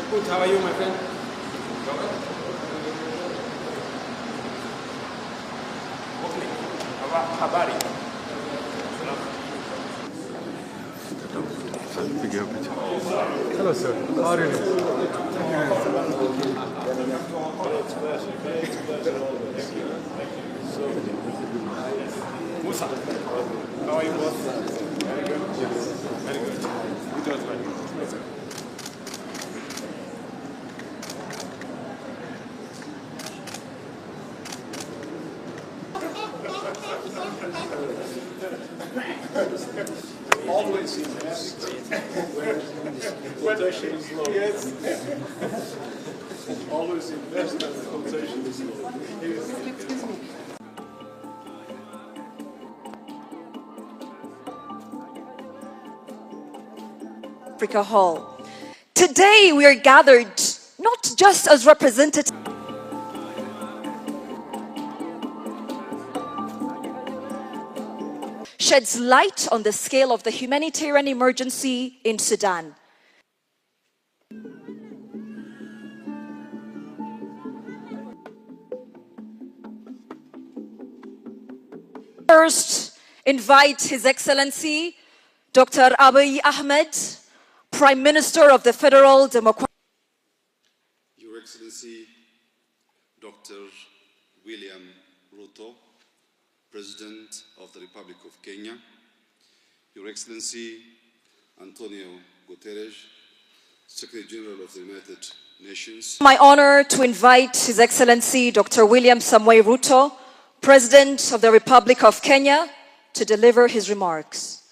Good, how are you, my friend? Okay. Habari. Hello, sir. How are you? Musa, how are you, boss? Very good. Very good. Good husband. Always invest when quotation is low. Yes. Always invest when the quotation is low. Excuse me. Africa Hall. Today we are gathered not just as representatives sheds light on the scale of the humanitarian emergency in Sudan. First, invite His Excellency Dr. Abiy Ahmed, Prime Minister of the Federal Democratic. Your Excellency Dr. William Ruto, President of the Republic of Kenya, Your Excellency Antonio Guterres, Secretary General of the United Nations. My honor to invite His Excellency Dr. William Samoei Ruto, President of the Republic of Kenya, to deliver his remarks.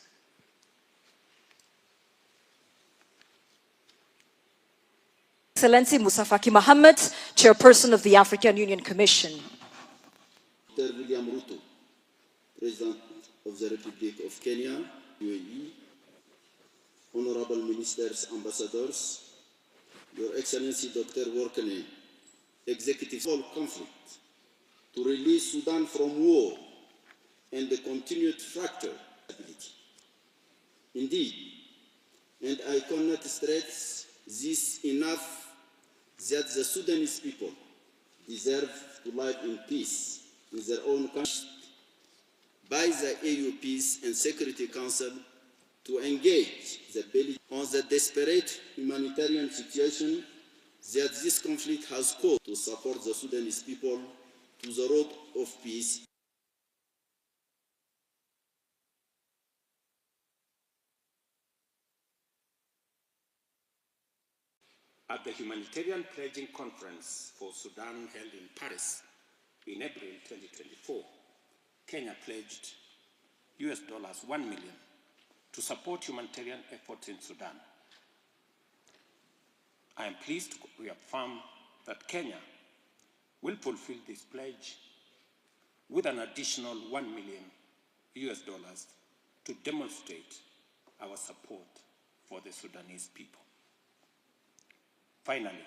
Excellency Musa Faki Mohammed, Chairperson of the African Union Commission. Dr. William Ruto, President of the Republic of Kenya, UAE, Honorable Ministers, Ambassadors, Your Excellency Dr. Workene, Executive of Conflict, to release Sudan from war and the continued fracture. Indeed, and I cannot stress this enough, that the Sudanese people deserve to live in peace in their own country by the AU Peace and Security Council to engage the on the desperate humanitarian situation that this conflict has caused, to support the Sudanese people to the road of peace. At the Humanitarian Pledging Conference for Sudan held in Paris in April 2024, Kenya pledged $1 million to support humanitarian efforts in Sudan. I am pleased to reaffirm that Kenya will fulfill this pledge with an additional $1 million to demonstrate our support for the Sudanese people. Finally,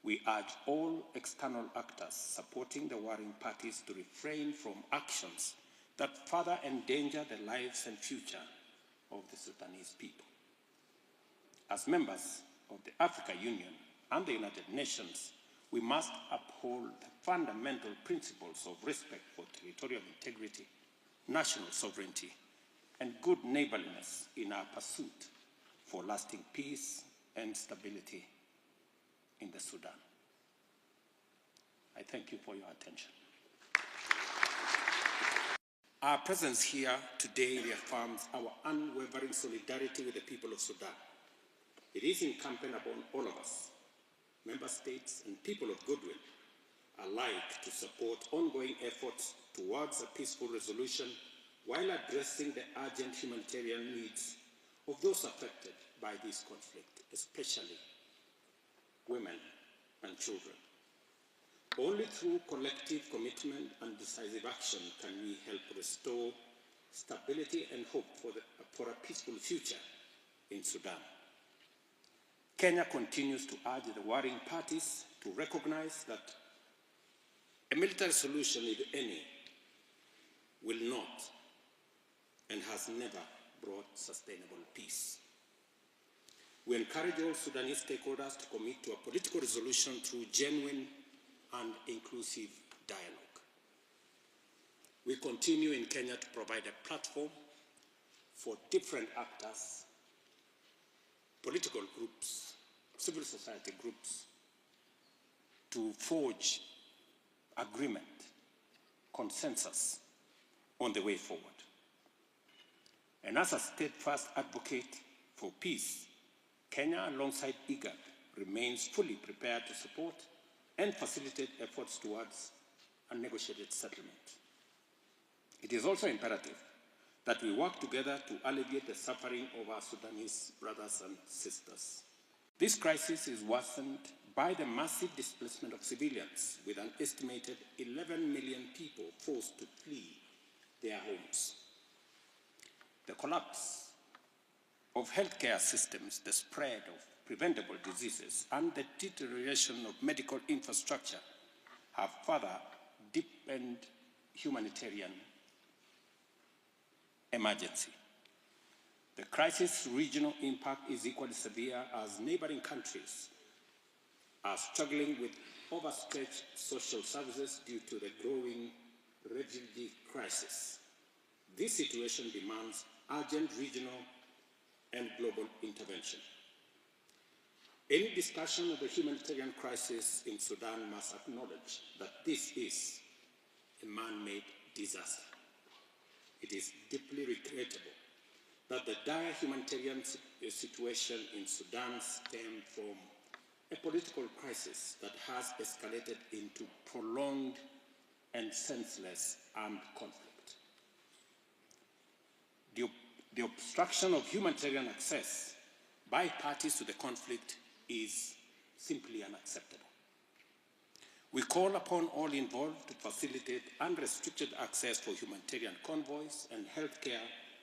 we urge all external actors supporting the warring parties to refrain from actions that further endanger the lives and future of the Sudanese people. As members of the African Union and the United Nations, we must uphold the fundamental principles of respect for territorial integrity, national sovereignty, and good neighborliness in our pursuit for lasting peace and stability in the Sudan. I thank you for your attention. Our presence here today reaffirms our unwavering solidarity with the people of Sudan. It is incumbent upon all of us, member states and people of goodwill, alike to support ongoing efforts towards a peaceful resolution while addressing the urgent humanitarian needs of those affected by this conflict, especially women and children. Only through collective commitment and decisive action can we help restore stability and hope for a peaceful future in Sudan. Kenya continues to urge the warring parties to recognize that a military solution, if any, will not and has never brought sustainable peace. We encourage all Sudanese stakeholders to commit to a political resolution through genuine and inclusive dialogue. We continue in Kenya to provide a platform for different actors, political groups, civil society groups, to forge agreement, consensus on the way forward. And as a steadfast advocate for peace, Kenya, alongside IGAD, remains fully prepared to support and facilitate efforts towards a negotiated settlement. It is also imperative that we work together to alleviate the suffering of our Sudanese brothers and sisters. This crisis is worsened by the massive displacement of civilians, with an estimated 11 million people forced to flee their homes. The collapse of healthcare systems, the spread of preventable diseases, and the deterioration of medical infrastructure have further deepened humanitarian emergency. The crisis' regional impact is equally severe, as neighboring countries are struggling with overstretched social services due to the growing refugee crisis. This situation demands urgent regional and global intervention. Any discussion of the humanitarian crisis in Sudan must acknowledge that this is a man-made disaster. It is deeply regrettable that the dire humanitarian situation in Sudan stems from a political crisis that has escalated into prolonged and senseless armed conflict. The obstruction of humanitarian access by parties to the conflict is simply unacceptable. We call upon all involved to facilitate unrestricted access for humanitarian convoys and healthcare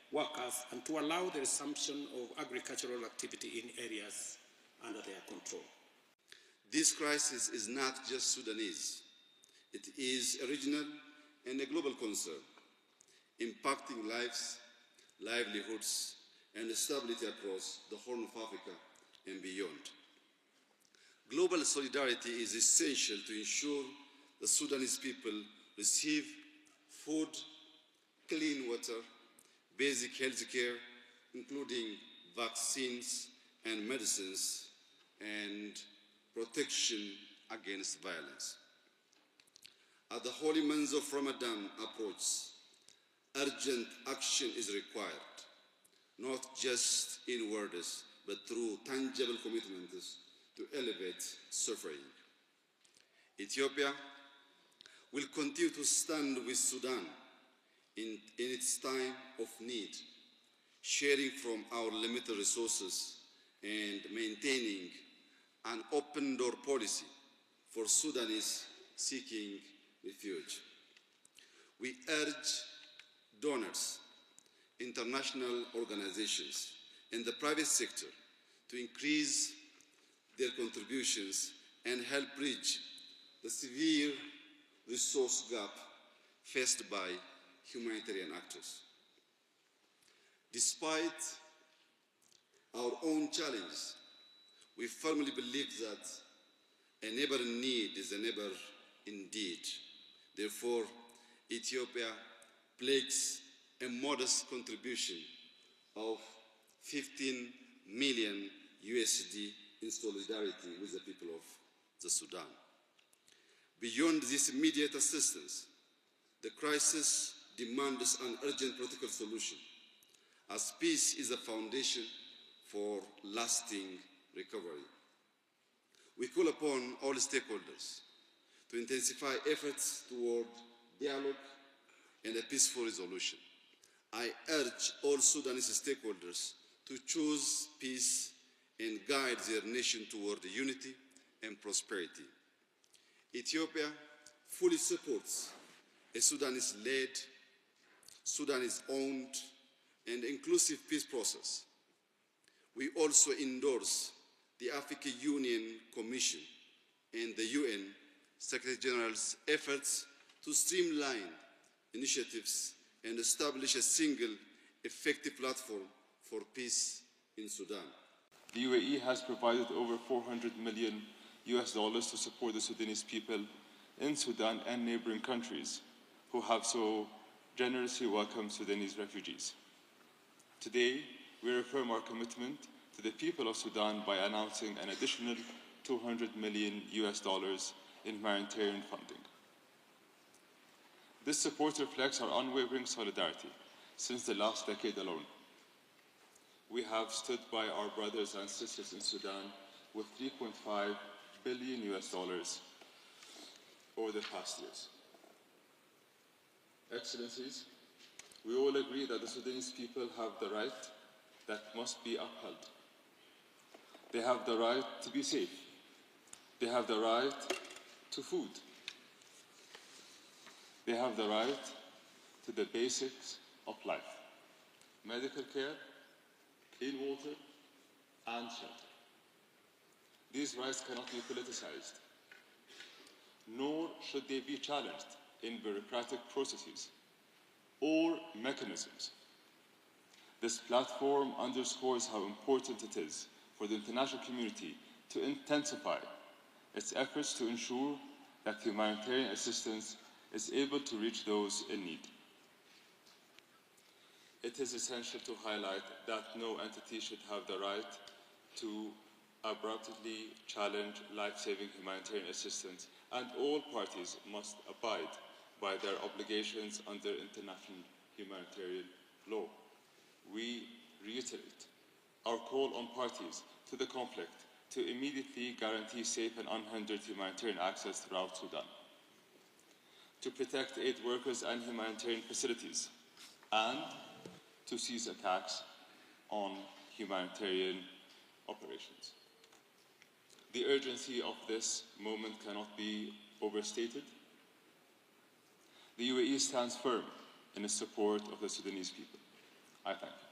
workers, and to allow the resumption of agricultural activity in areas under their control. This crisis is not just Sudanese. It is a regional and a global concern, impacting lives, livelihoods, and stability across the Horn of Africa and beyond. Global solidarity is essential to ensure the Sudanese people receive food, clean water, basic health care, including vaccines and medicines, and protection against violence. As the holy month of Ramadan approaches, urgent action is required, not just in words, but through tangible commitments to elevate suffering. Ethiopia will continue to stand with Sudan in its time of need, sharing from our limited resources and maintaining an open door policy for Sudanese seeking refuge. We urge donors, international organizations, and the private sector to increase their contributions and help bridge the severe resource gap faced by humanitarian actors. Despite our own challenges, we firmly believe that a neighbor in need is a neighbor indeed. Therefore, Ethiopia pledges a modest contribution of 15 million USD in solidarity with the people of the Sudan. Beyond this immediate assistance, the crisis demands an urgent political solution, as peace is a foundation for lasting recovery. We call upon all stakeholders to intensify efforts toward dialogue and a peaceful resolution. I urge all Sudanese stakeholders to choose peace and guide their nation toward unity and prosperity. Ethiopia fully supports a Sudanese-led, Sudanese-owned, and inclusive peace process. We also endorse the African Union Commission and the UN Secretary General's efforts to streamline initiatives and establish a single, effective platform for peace in Sudan. The UAE has provided over $400 million to support the Sudanese people in Sudan and neighboring countries who have so generously welcomed Sudanese refugees. Today, we reaffirm our commitment to the people of Sudan by announcing an additional $200 million in humanitarian funding. This support reflects our unwavering solidarity since the last decade alone. We have stood by our brothers and sisters in Sudan with $3.5 billion over the past years. Excellencies, we all agree that the Sudanese people have the right that must be upheld. They have the right to be safe. They have the right to food. They have the right to the basics of life: medical care, clean water, and shelter. These rights cannot be politicized, nor should they be challenged in bureaucratic processes or mechanisms. This platform underscores how important it is for the international community to intensify its efforts to ensure that humanitarian assistance is able to reach those in need. It is essential to highlight that no entity should have the right to abruptly challenge life-saving humanitarian assistance, and all parties must abide by their obligations under international humanitarian law. We reiterate our call on parties to the conflict to immediately guarantee safe and unhindered humanitarian access throughout Sudan, to protect aid workers and humanitarian facilities, and to cease attacks on humanitarian operations. The urgency of this moment cannot be overstated. The UAE stands firm in its support of the Sudanese people. I thank you.